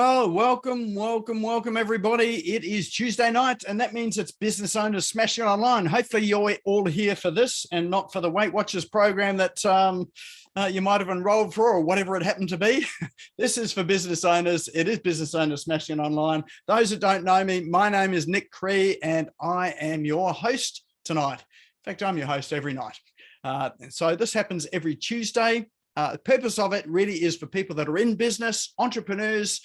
Well, welcome, everybody. It is Tuesday night, and that means it's Business Owners Smashing Online. Hopefully, you're all here for this and not for the Weight Watchers program that you might have enrolled for or whatever it happened to be. This is for business owners. It is Business Owners Smashing Online. Those that don't know me, my name is Nick Cree, and I am your host tonight. In fact, I'm your host every night. So this happens every Tuesday. The purpose of it really is for people that are in business, entrepreneurs,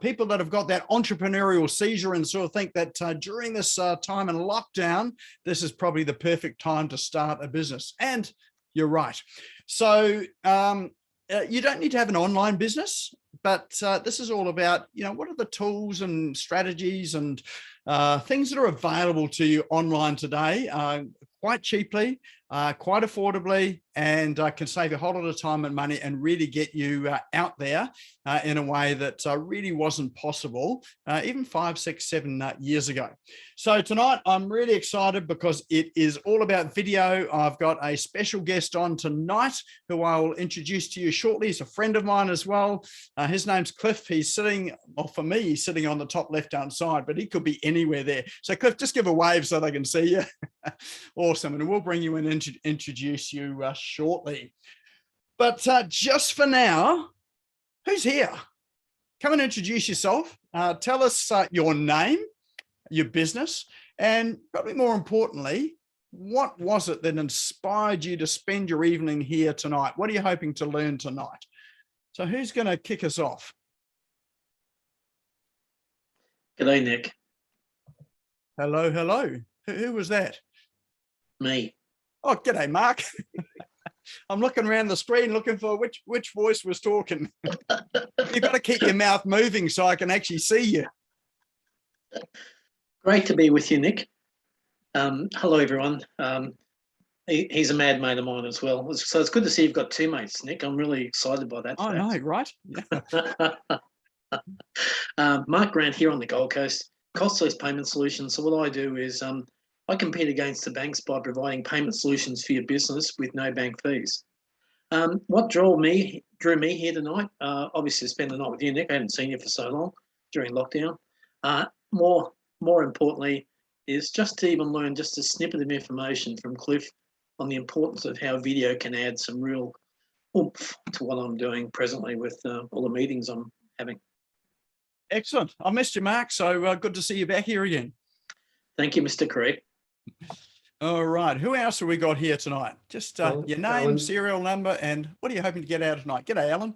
people that have got that entrepreneurial seizure and sort of think that during this time in lockdown, this is probably the perfect time to start a business. And you're right. So you don't need to have an online business, but this is all about, what are the tools and strategies and things that are available to you online today, quite cheaply, quite affordably, and can save you a whole lot of time and money and really get you out there in a way that really wasn't possible even 5, 6, 7 years ago. So tonight I'm really excited because it is all about video. I've got a special guest on tonight who I will introduce to you shortly. He's a friend of mine as well. His name's Cliff. He's sitting, well, for me, he's sitting on the top left-hand side, but he could be anywhere there. So Cliff, just give a wave so they can see you. Awesome. And we'll bring you in and introduce you shortly. But just for now, who's here? Come and introduce yourself. Tell us your name, your business, and probably more importantly, what was it that inspired you to spend your evening here tonight? What are you hoping to learn tonight? So who's going to kick us off? G'day, Nick. Hello. Who was that? Me. Oh, g'day, Mark. I'm looking around the screen looking for which voice was talking. You've got to keep your mouth moving so I can actually see you. Great to be with you, Nick. Hello, everyone. He's a mad mate of mine as well. So it's good to see you've got two mates, Nick. I'm really excited by that. I know, right? Yeah. Mark Grant here on the Gold Coast, costless payment solutions. So what I do is I compete against the banks by providing payment solutions for your business with no bank fees. What drew me here tonight, obviously spend the night with you, Nick. I haven't seen you for so long during lockdown. More importantly, is just to even learn just a snippet of information from Cliff on the importance of how video can add some real oomph to what I'm doing presently with all the meetings I'm having. Excellent. I missed you, Mark. So good to see you back here again. Thank you, Mr. Craig. All right. Who else have we got here tonight? Just your name, Alan. serial number, and what are you hoping to get out of tonight? G'day, Alan.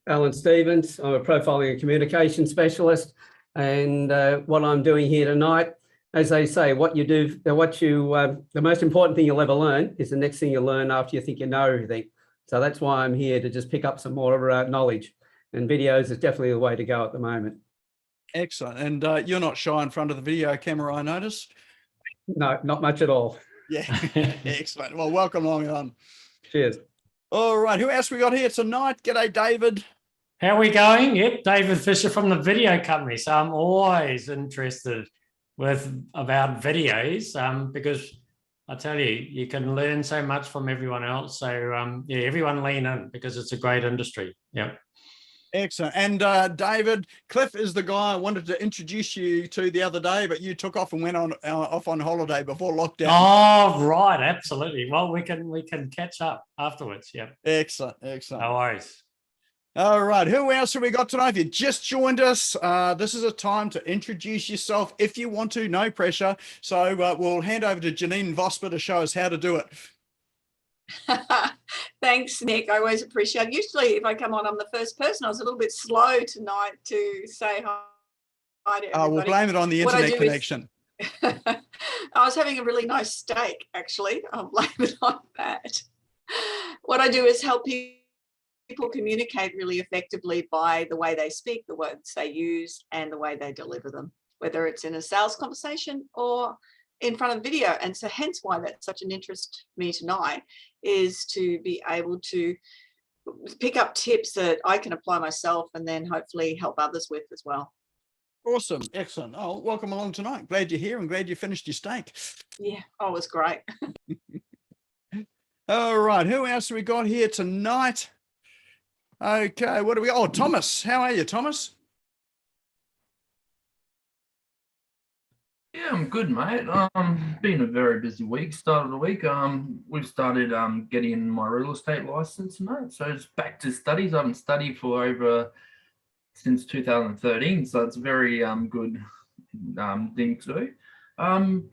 Alan Stevens. I'm a profiling and communication specialist. And what I'm doing here tonight, as they say, the most important thing you'll ever learn is the next thing you learn after you think you know everything. So that's why I'm here, to just pick up some more knowledge. And videos is definitely the way to go at the moment. Excellent. And you're not shy in front of the video camera, I notice. No, not much at all. Yeah. Excellent. Well, welcome along on. Cheers. All right. Who else we got here tonight? G'day, David. How are we going? Yep, David Fisher from the video company. So I'm always interested about videos because I tell you, you can learn so much from everyone else. So yeah, everyone lean in because it's a great industry. Yep. Excellent. And David, Cliff is the guy I wanted to introduce you to the other day, but you took off and went off on holiday before lockdown. Oh, right. Absolutely. Well, we can catch up afterwards. Yeah. Excellent. No worries. All right. Who else have we got tonight? If you just joined us, this is a time to introduce yourself if you want to, no pressure. So we'll hand over to Janine Vosper to show us how to do it. Thanks, Nick. I always appreciate it. Usually if I come on, I'm the first person. I was a little bit slow tonight to say hi to everybody. We'll blame it on the internet connection. I was having a really nice steak, actually. I'll blame it on that. What I do is help people communicate really effectively by the way they speak, the words they use, and the way they deliver them, whether it's in a sales conversation or in front of video. And so hence why that's such an interest to me tonight, is to be able to pick up tips that I can apply myself and then hopefully help others with as well. Awesome. Excellent. Oh, welcome along tonight. Glad you're here and glad you finished your steak. Yeah, it was great. All right. Who else have we got here tonight? Okay. What do we got? Oh, Thomas. How are you, Thomas? Yeah, I'm good, mate. Been a very busy week. Start of the week. We've started getting my real estate license, mate. So it's back to studies. I haven't studied for over since 2013, so it's a very good thing to do.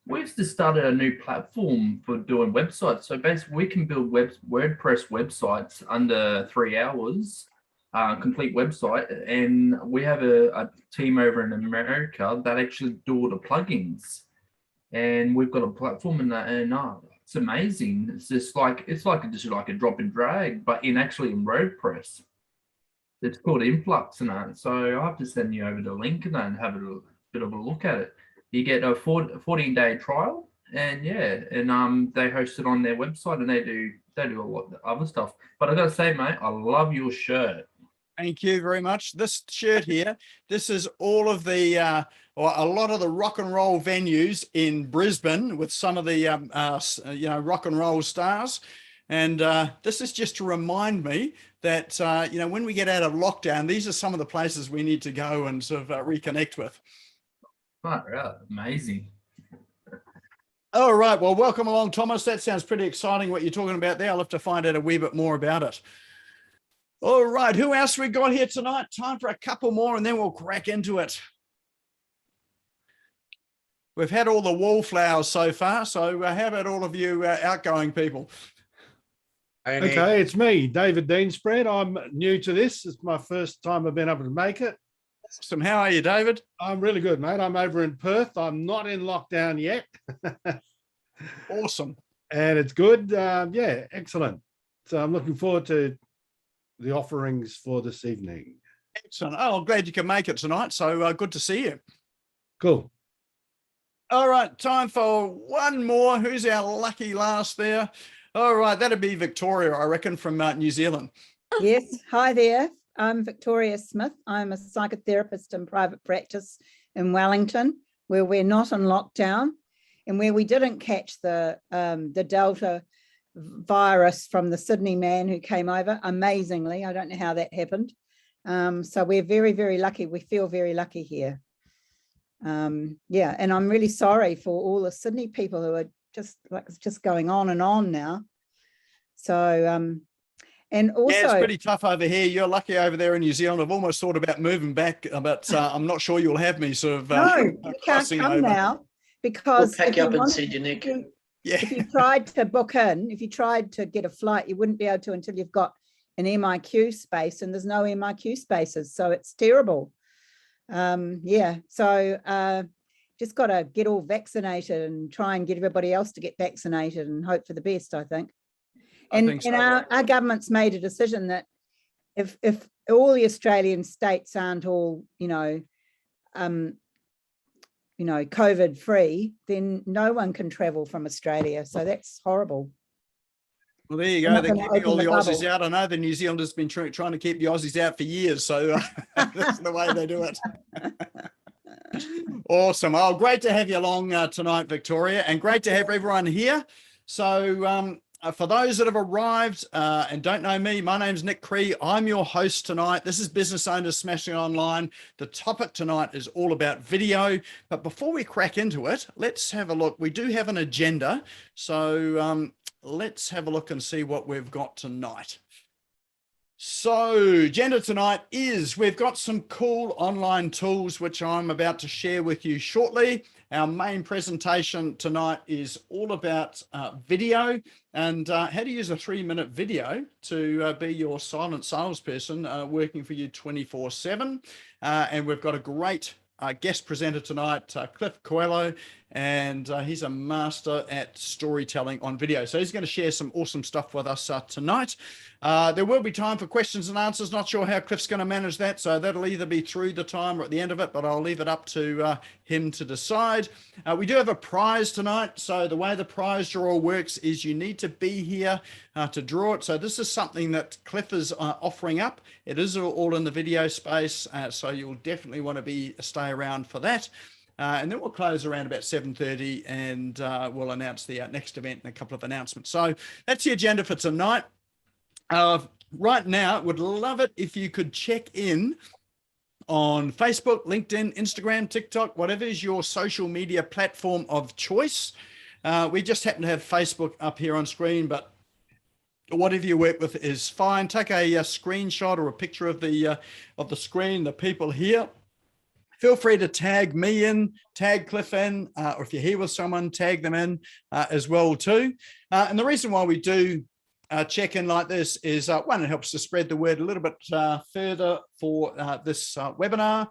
We've just started a new platform for doing websites. So basically, we can build WordPress websites under 3 hours. Complete website, and we have a team over in America that actually do all the plugins, and we've got a platform in that, and it's amazing. It's just like just like a drop and drag, but in WordPress. It's called Influx and that. So I'll have to send you over the link and that and have a bit of a look at it. You get a 14-day trial, and yeah, and they host it on their website, and they do a lot of other stuff. But I gotta say, mate, I love your shirt. Thank you very much. This shirt here, this is all of the, or a lot of the rock and roll venues in Brisbane with some of the, rock and roll stars. And this is just to remind me that, when we get out of lockdown, these are some of the places we need to go and sort of reconnect with. Right, amazing. All right. Well, welcome along, Thomas. That sounds pretty exciting what you're talking about there. I'll have to find out a wee bit more about it. All right, who else we got here tonight? Time for a couple more and then we'll crack into it. We've had all the wallflowers so far, so how about all of you outgoing people? Okay, it's me, David Deanspread. I'm new to this. It's my first time I've been able to make it. Awesome. How are you, David? I'm really good, mate. I'm over in Perth. I'm not in lockdown yet. Awesome. And it's good. Yeah, excellent. So I'm looking forward to the offerings for this evening. Excellent. Oh, I'm glad you can make it tonight. So good to see you. Cool. All right, time for one more. Who's our lucky last there? All right, that'd be Victoria, I reckon, from New Zealand. Yes, hi there. I'm Victoria Smith. I'm a psychotherapist in private practice in Wellington, where we're not in lockdown and where we didn't catch the Delta virus from the Sydney man who came over. Amazingly, I don't know how that happened. So we're very, very lucky. We feel very lucky here. Yeah, and I'm really sorry for all the Sydney people who are just like, it's just going on and on now. So, and also, yeah, it's pretty tough over here. You're lucky over there in New Zealand. I've almost thought about moving back, but I'm not sure you'll have me sort of. No, you can't come over now because we'll pack you up and send you, Nick. Yeah. If you tried to book in, if you tried to get a flight, you wouldn't be able to until you've got an MIQ space, and there's no MIQ spaces, so it's terrible. Yeah, so just got to get all vaccinated and try and get everybody else to get vaccinated and hope for the best, I think. And so. Our government's made a decision that if all the Australian states aren't all, COVID free, then no one can travel from Australia. So that's horrible. Well, there you go. They're keeping all the Aussies out. I know the New Zealanders have been trying to keep the Aussies out for years. So that's the way they do it. Awesome. Oh, great to have you along tonight, Victoria, and great to have everyone here. So for those that have arrived and don't know me, my name's Nick Cree. I'm your host tonight. This is Business Owners Smashing Online. The topic tonight is all about video. But before we crack into it, let's have a look. We do have an agenda. So let's have a look and see what we've got tonight. So agenda tonight is we've got some cool online tools, which I'm about to share with you shortly. Our main presentation tonight is all about video and how to use a 3-minute video to be your silent salesperson working for you 24/7. And we've got a great guest presenter tonight, Cliff Coelho, and he's a master at storytelling on video. So he's going to share some awesome stuff with us tonight. There will be time for questions and answers. Not sure how Cliff's going to manage that. So that'll either be through the time or at the end of it, but I'll leave it up to him to decide. We do have a prize tonight. So the way the prize draw works is you need to be here to draw it. So this is something that Cliff is offering up. It is all in the video space. So you'll definitely want to stay around for that. And then we'll close around about 7:30 and we'll announce the next event and a couple of announcements. So that's the agenda for tonight. Right now, would love it if you could check in on Facebook, LinkedIn, Instagram, TikTok, whatever is your social media platform of choice. We just happen to have Facebook up here on screen, but whatever you work with is fine. Take a screenshot or a picture of the screen, the people here. Feel free to tag me in, tag Cliff in, or if you're here with someone, tag them in as well too. And the reason why we do check in like this is one, it helps to spread the word a little bit further for this webinar,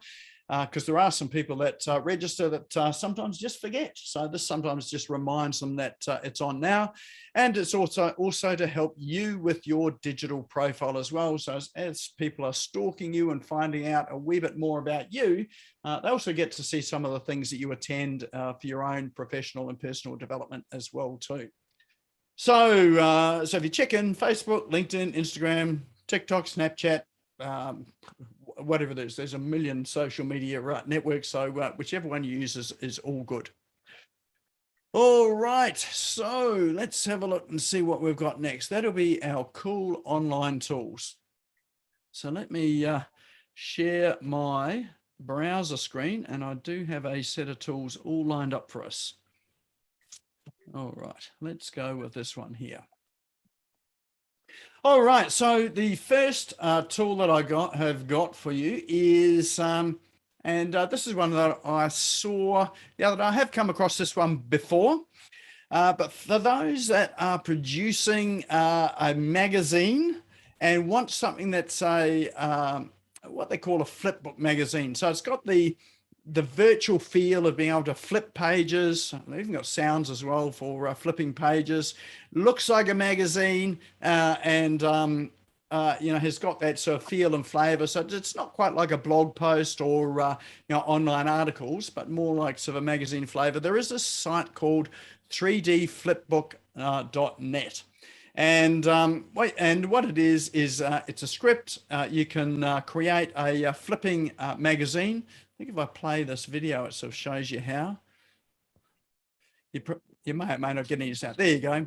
because there are some people that register that sometimes just forget. So this sometimes just reminds them that it's on now. And it's also to help you with your digital profile as well. So as people are stalking you and finding out a wee bit more about you, they also get to see some of the things that you attend for your own professional and personal development as well too. So, so if you check in Facebook, LinkedIn, Instagram, TikTok, Snapchat, whatever it is, there's a million social media networks. So whichever one you use is all good. All right, so let's have a look and see what we've got next. That'll be our cool online tools. So let me share my browser screen, and I do have a set of tools all lined up for us. All right, let's go with this one here. All right, so the first tool that I have got for you is, and this is one that I saw the other day. I have come across this one before, but for those that are producing a magazine and want something that's what they call a flipbook magazine. So it's got the virtual feel of being able to flip pages. They've even got sounds as well for flipping pages. Looks like a magazine, and you know, has got that sort of feel and flavor. So it's not quite like a blog post or you know, online articles, but more like sort of a magazine flavor. There is a site called 3dflipbook.net. And what it is it's a script. You can create a flipping magazine. I think if I play this video, it sort of shows you how. You may or may not get any sound. There you go.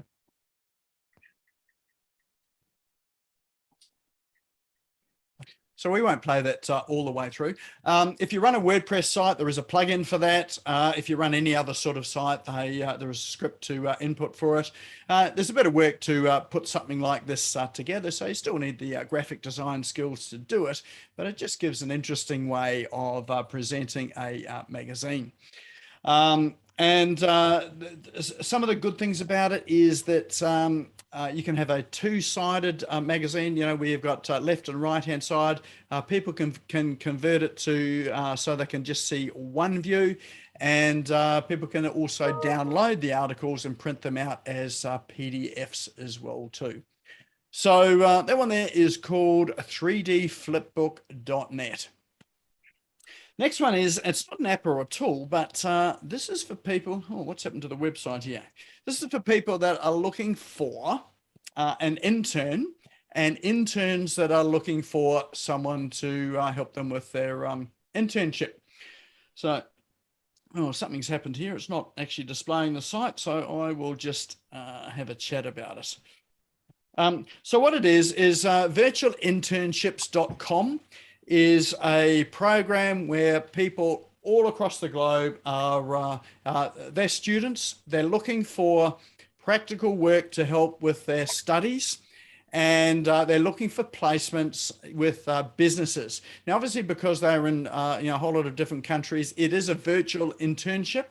So we won't play that all the way through. If you run a WordPress site, there is a plugin for that. If you run any other sort of site, there is a script to input for it. There's a bit of work to put something like this together, so you still need the graphic design skills to do it, but it just gives an interesting way of presenting a magazine. And some of the good things about it is that you can have a two-sided magazine, you know, where you've got left and right-hand side. People can convert it to so they can just see one view, and people can also download the articles and print them out as PDFs as well too. So that one there is called 3dflipbook.net. Next one is, it's not an app or a tool, but this is for people, oh, what's happened to the website here? This is for people that are looking for an intern, and interns that are looking for someone to help them with their internship. So, oh, something's happened here. It's not actually displaying the site, so I will just have a chat about it. So what it is virtualinternships.com. is a program where people all across the globe are they're students. They're looking for practical work to help with their studies, and they're looking for placements with businesses. Now, obviously, because they're in you know, a whole lot of different countries, it is a virtual internship.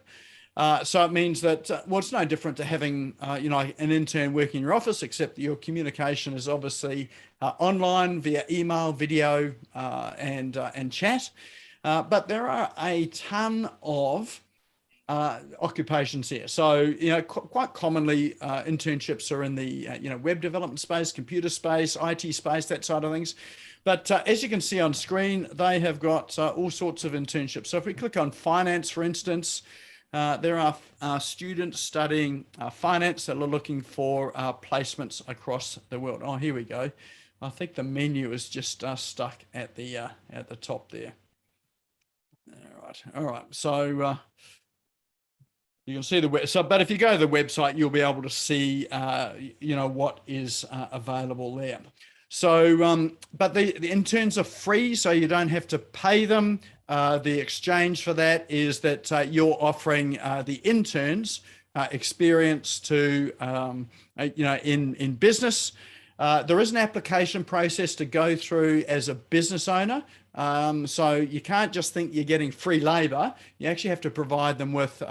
So it means that, well, it's no different to having, you know, an intern working in your office, except that your communication is obviously online via email, video, and chat. But there are a ton of occupations here. So, you know, quite commonly internships are in the, you know, web development space, computer space, IT space, that side of things. But as you can see on screen, they have got all sorts of internships. So if we click on finance, for instance, there are students studying finance that are looking for placements across the world. Oh, here we go. I think the menu is just stuck at the top there. All right. So you can see the web. So, but if you go to the website, you'll be able to see, you know, what is available there. So, but the interns are free, so you don't have to pay them. The exchange for that is that you're offering the interns experience to, in business. There is an application process to go through as a business owner. So you can't just think you're getting free labor. You actually have to provide them with,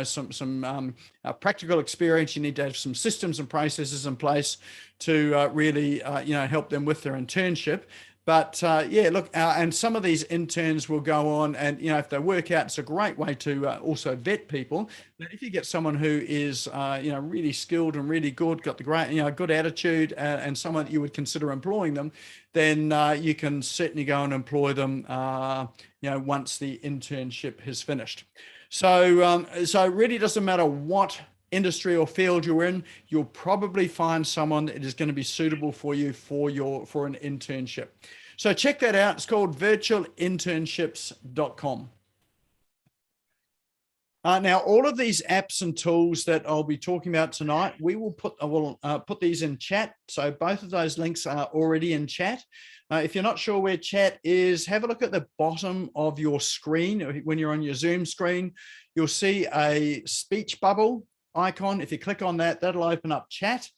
some practical experience. You need to have some systems and processes in place to really, help them with their internship. But look, and some of these interns will go on and, if they work out, it's a great way to also vet people. But if you get someone who is, really skilled and really good, got the great, good attitude and someone that you would consider employing them, then you can certainly go and employ them, once the internship has finished. So, so it really doesn't matter what industry or field you're in, you'll probably find someone that is going to be suitable for you for an internship. So check that out. It's called virtualinternships.com. Now, all of these apps and tools that I'll be talking about tonight, I will put these in chat. So both of those links are already in chat. If you're not sure where chat is, have a look at the bottom of your screen. When you're on your Zoom screen, you'll see a speech bubble icon. If you click on that, that'll open up chat.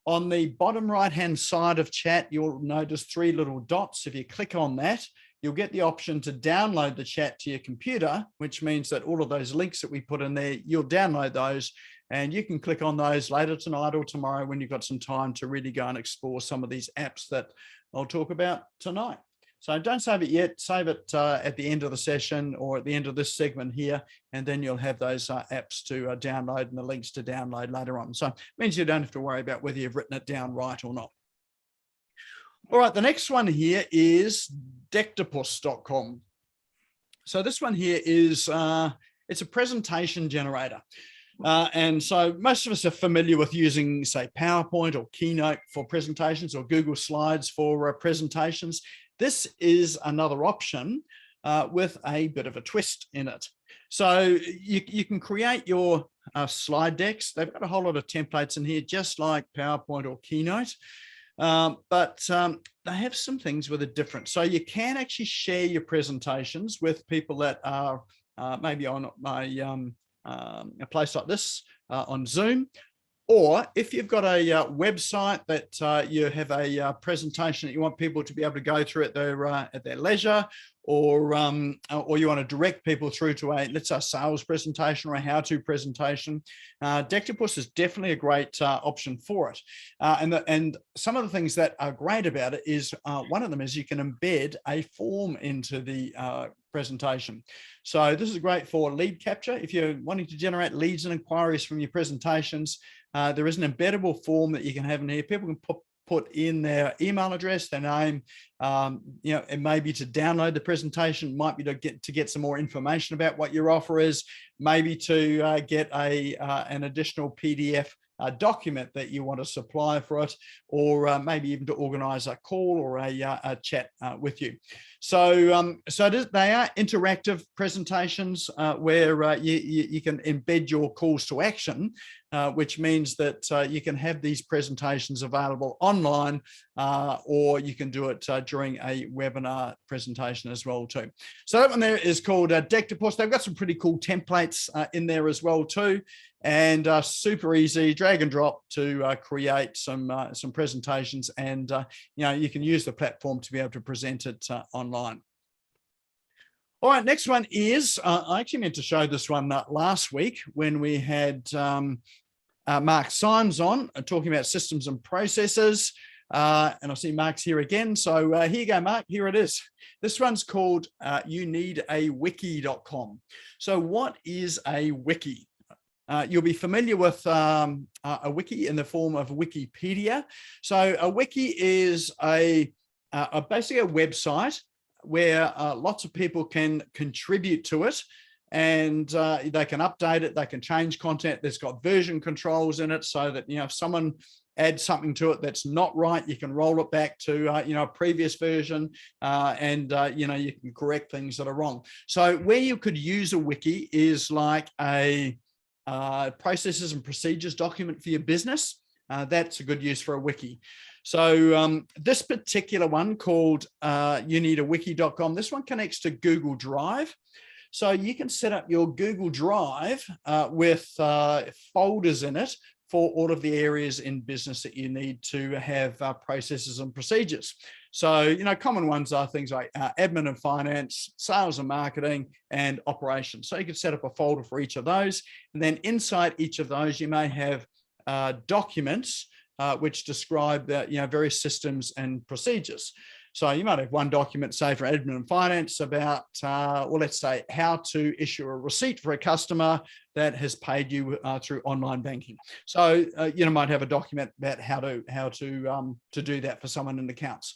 On the bottom right-hand side of chat, you'll notice 3 little dots. If you click on that, you'll get the option to download the chat to your computer, which means that all of those links that we put in there, you'll download those and you can click on those later tonight or tomorrow when you've got some time to really go and explore some of these apps that I'll talk about tonight. So don't save it yet, save it at the end of the session or at the end of this segment here, and then you'll have those apps to download and the links to download later on. So it means you don't have to worry about whether you've written it down right or not. All right, the next one here is Dectopus.com. So this one here is, it's a presentation generator. And so most of us are familiar with using, say, PowerPoint or Keynote for presentations or Google Slides for presentations. This is another option with a bit of a twist in it. So you can create your slide decks. They've got a whole lot of templates in here, just like PowerPoint or Keynote. But they have some things with a difference. So you can actually share your presentations with people that are maybe on a place like this on Zoom. Or if you've got a website that you have a presentation that you want people to be able to go through at their leisure, or you want to direct people through to let's say a sales presentation or a how-to presentation, Dectopus is definitely a great option for it. And some of the things that are great about it is one of them is you can embed a form into the presentation. So this is great for lead capture. If you're wanting to generate leads and inquiries from your presentations, there is an embeddable form that you can have in here. People can put in their email address, their name, and maybe to download the presentation, might be to get some more information about what your offer is, maybe to get an additional PDF document that you want to supply for it, or maybe even to organize a call or a chat with you. So, they are interactive presentations where you can embed your calls to action, which means that you can have these presentations available online, or you can do it during a webinar presentation as well too. So that one there is called Dectopus. They've got some pretty cool templates in there as well too, and super easy, drag and drop to create some presentations, and you can use the platform to be able to present it online. All right, next one is, I actually meant to show this one last week when we had Mark Symes on talking about systems and processes. And I see Mark's here again. So here you go, Mark, here it is. This one's called youneedawiki.com. So what is a wiki? You'll be familiar with a wiki in the form of Wikipedia. So a wiki is basically a website where lots of people can contribute to it, and they can update it, they can change content. There's got version controls in it so that, if someone adds something to it that's not right, you can roll it back to, a previous version, and, you can correct things that are wrong. So where you could use a wiki is like a processes and procedures document for your business. that's a good use for a wiki. So this particular one called youneedawiki.com, this one connects to Google Drive. So you can set up your Google Drive with folders in it for all of the areas in business that you need to have processes and procedures. So, common ones are things like admin and finance, sales and marketing, and operations. So you can set up a folder for each of those. And then inside each of those, you may have documents which describe various systems and procedures. So you might have one document, say, for admin and finance about, let's say, how to issue a receipt for a customer that has paid you through online banking. So you might have a document about how to do that for someone in accounts.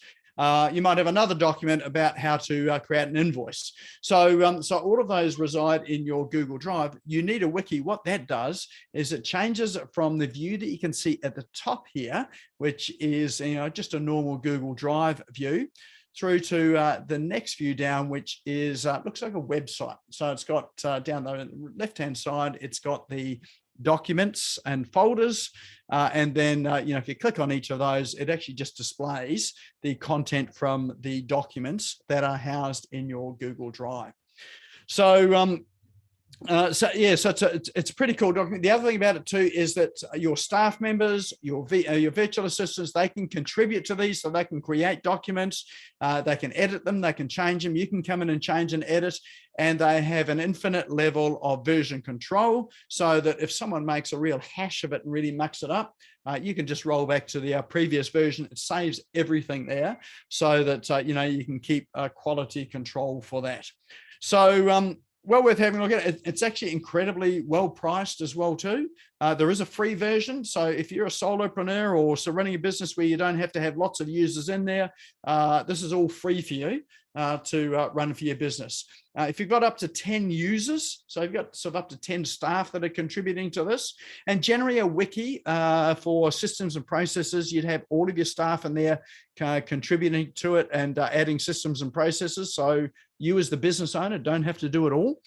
You might have another document about how to create an invoice. So all of those reside in your Google Drive. You need a wiki. What that does is it changes it from the view that you can see at the top here, which is just a normal Google Drive view, through to the next view down, which is looks like a website. So it's got down the left-hand side, it's got the documents and folders, and then if you click on each of those, it actually just displays the content from the documents that are housed in your Google Drive. So it's a pretty cool document. The other thing about it too is that your staff members, your virtual assistants, they can contribute to these, so they can create documents, they can edit them, they can change them. You can come in and change and edit, and they have an infinite level of version control, so that if someone makes a real hash of it and really mucks it up, you can just roll back to the previous version. It saves everything there, so that you can keep quality control for that. So well worth having a look at it. It's actually incredibly well priced as well too. There is a free version. So if you're a solopreneur or running a business where you don't have to have lots of users in there, this is all free for you to run for your business. If you've got up to 10 users, so you've got sort of up to 10 staff that are contributing to this, and generally a wiki for systems and processes, you'd have all of your staff in there contributing to it and adding systems and processes. So you as the business owner don't have to do it all.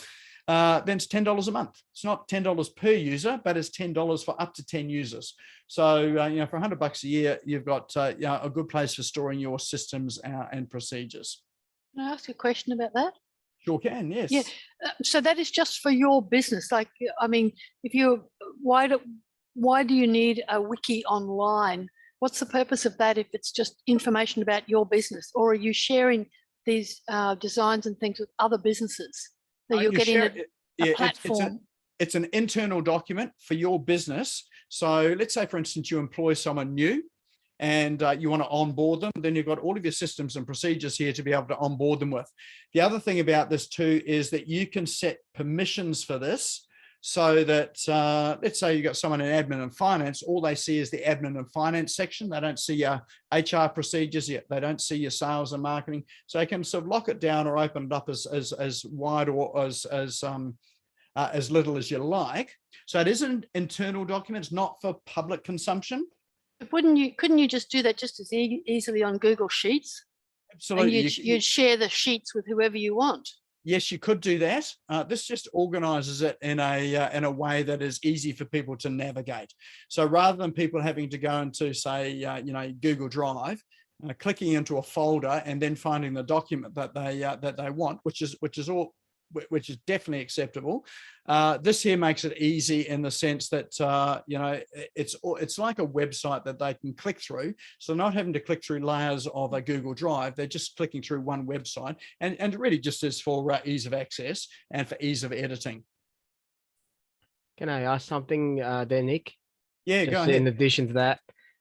Then it's $10 a month. It's not $10 per user, but it's $10 for up to 10 users. So, for $100 a year, you've got a good place for storing your systems and procedures. Can I ask a question about that? Sure can, yes. Yeah. So that is just for your business. Like, I mean, why do you need a wiki online? What's the purpose of that if it's just information about your business? Or are you sharing these designs and things with other businesses that you're getting a platform? It's an internal document for your business. So let's say, for instance, you employ someone new and you want to onboard them, then you've got all of your systems and procedures here to be able to onboard them with. The other thing about this too is that you can set permissions for this, so that let's say you got someone in admin and finance, all they see is the admin and finance section. They don't see your HR procedures yet. They don't see your sales and marketing. So they can sort of lock it down or open it up as wide or as little as you like. So it is an internal document. It's not for public consumption. Couldn't you just do that just as easily on Google Sheets? Absolutely. And you'd share the sheets with whoever you want. Yes, you could do that. This just organizes it in a way that is easy for people to navigate. So rather than people having to go into, say, Google Drive, clicking into a folder and then finding the document that they want, which is definitely acceptable. This here makes it easy in the sense that it's like a website that they can click through. So not having to click through layers of a Google Drive, they're just clicking through one website, and it really just is for ease of access and for ease of editing. Can I ask something there, Nick? Yeah, Just go ahead. in addition to that,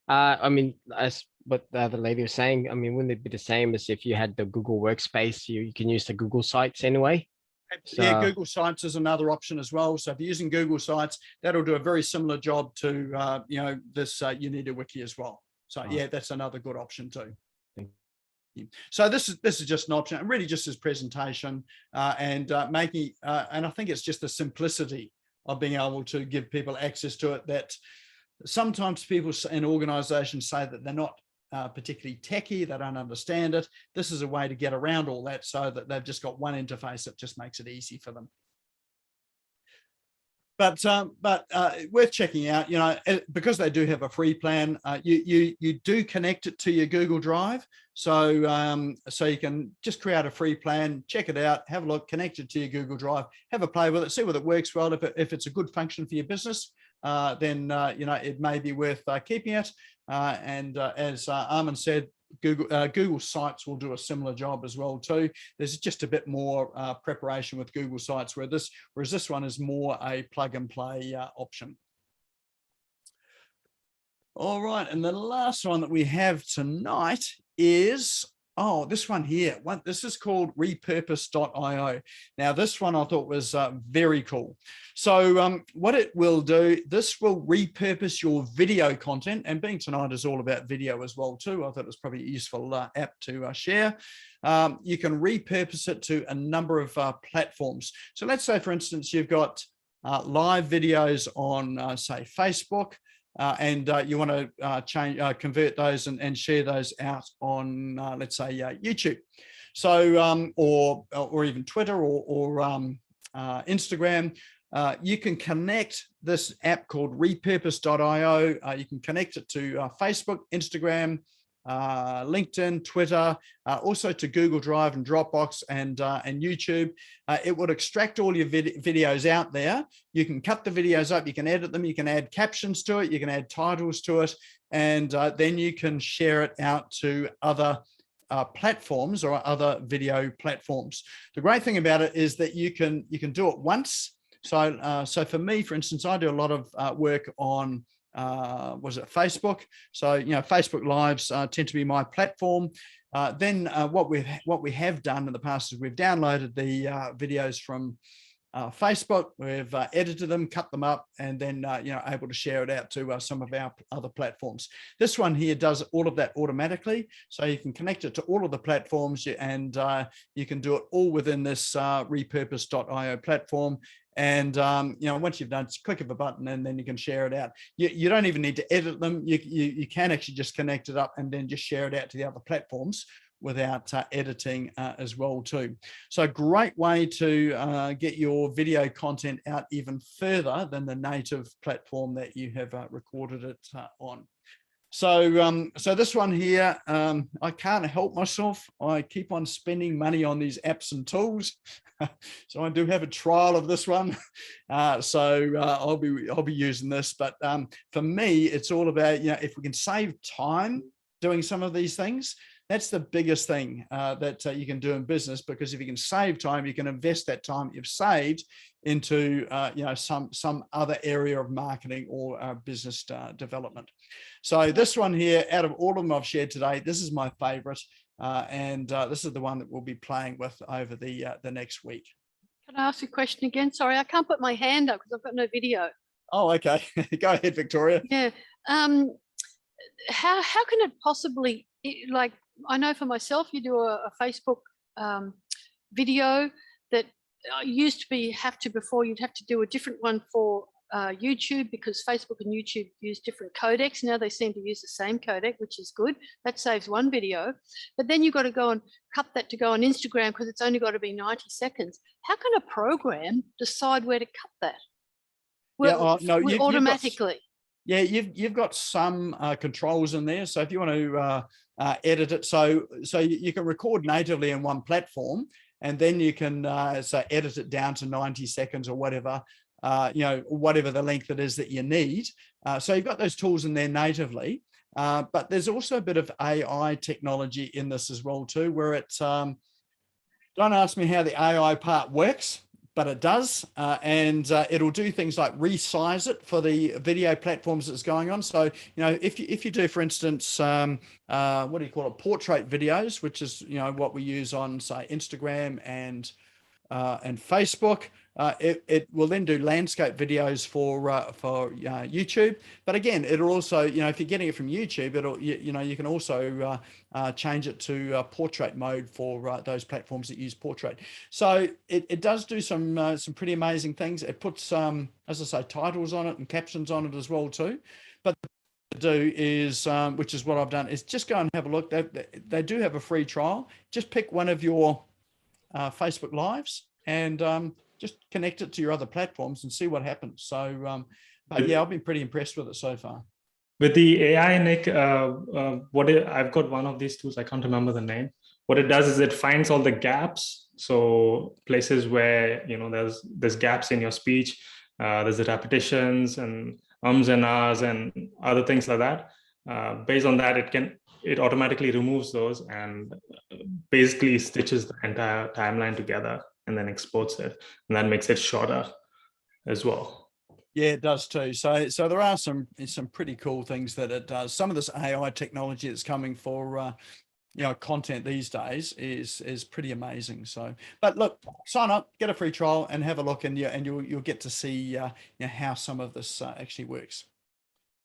I mean, as what the other lady was saying, I mean, wouldn't it be the same as if you had the Google Workspace? You can use the Google Sites anyway. Yeah, Google Sites is another option as well. So if you're using Google Sites, that'll do a very similar job to this You Need a Wiki as well. So yeah, that's another good option too. So this is just an option, really just as presentation and making, and I think it's just the simplicity of being able to give people access to it, that sometimes people in organizations say that they're not particularly techy, they don't understand it. This is a way to get around all that, so that they've just got one interface that just makes it easy for them. but worth checking out, you know, because they do have a free plan. You do connect it to your Google Drive. So so you can just create a free plan, check it out, have a look, connect it to your Google Drive, have a play with it, see whether it works well. If it's a good function for your business, then you know, it may be worth keeping it. And as Armin said, Google Sites will do a similar job as well too. There's just a bit more preparation with Google Sites, whereas this one is more a plug and play option. All right, and the last one that we have tonight is, oh, this one here. This is called Repurpose.io. Now, this one I thought was very cool. So what it will do, this will repurpose your video content, and being tonight is all about video as well too. I thought it was probably a useful app to share. You can repurpose it to a number of platforms. So let's say, for instance, you've got live videos on, say, Facebook. And you want to convert those and share those out on, let's say, YouTube. So, or even Twitter or Instagram. You can connect this app called Repurpose.io. You can connect it to Facebook, Instagram, LinkedIn, Twitter, also to Google Drive and Dropbox and YouTube. It would extract all your videos out there. You can cut the videos up, you can edit them, you can add captions to it, you can add titles to it, and then you can share it out to other platforms or other video platforms. The great thing about it is that you can do it once. So for me, for instance, I do a lot of work on was it Facebook? So, you know, Facebook Lives tend to be my platform. Then what we have done in the past is we've downloaded the videos from Facebook, we've edited them, cut them up, and then you know, able to share it out to some of our other platforms. This one here does all of that automatically, so you can connect it to all of the platforms, and you can do it all within this Repurpose.io platform. And you know, once you've done, just click of a button and then you can share it out. You don't even need to edit them. You can actually just connect it up and then just share it out to the other platforms without editing as well too. So great way to get your video content out even further than the native platform that you have recorded it on. So so this one here, I can't help myself. I keep on spending money on these apps and tools. So I do have a trial of this one. So I'll be using this. But for me, it's all about, you know, if we can save time doing some of these things, that's the biggest thing that you can do in business, because if you can save time, you can invest that time you've saved into you know, some other area of marketing or business development. So this one here, out of all of them I've shared today, this is my favorite, and this is the one that we'll be playing with over the next week. Can I ask a question again? Sorry, I can't put my hand up because I've got no video. Oh, okay. Go ahead, Victoria. Yeah. How can it possibly, like, I know for myself, you do a Facebook video that used to before you'd have to do a different one for YouTube, because Facebook and YouTube use different codecs. Now they seem to use the same codec, which is good. That saves one video. But then you've got to go and cut that to go on Instagram because it's only got to be 90 seconds. How can a program decide where to cut that? Well, yeah, no, automatically. You've got some controls in there. So if you want to edit it, so you can record natively in one platform, and then you can so edit it down to 90 seconds or whatever, you know, whatever the length it is that you need. So you've got those tools in there natively, but there's also a bit of AI technology in this as well too, where it's, don't ask me how the AI part works, but it does, and it'll do things like resize it for the video platforms that's going on. So, you know, if you do, for instance, what do you call it, portrait videos, which is, you know, what we use on, say, Instagram and Facebook. It will then do landscape videos for YouTube. But again, it'll also, you know, if you're getting it from YouTube, you know, you can also change it to portrait mode for those platforms that use portrait. So it does do some pretty amazing things. It puts, as I say, titles on it and captions on it as well too. But to do is, which is what I've done, is just go and have a look. They do have a free trial. Just pick one of your Facebook Lives and just connect it to your other platforms and see what happens. So, but yeah, I've been pretty impressed with it so far. With the AI, Nick, I've got one of these tools. I can't remember the name. What it does is it finds all the gaps. So places where there's gaps in your speech, there's the repetitions and ums and ahs and other things like that. Based on that, it automatically removes those and basically stitches the entire timeline together and then exports it, and that makes it shorter as well. Yeah, it does too. So there are some pretty cool things that it does. Some of this AI technology that's coming for content these days is pretty amazing. So, but look, sign up, get a free trial, and have a look, and you'll get to see how some of this actually works.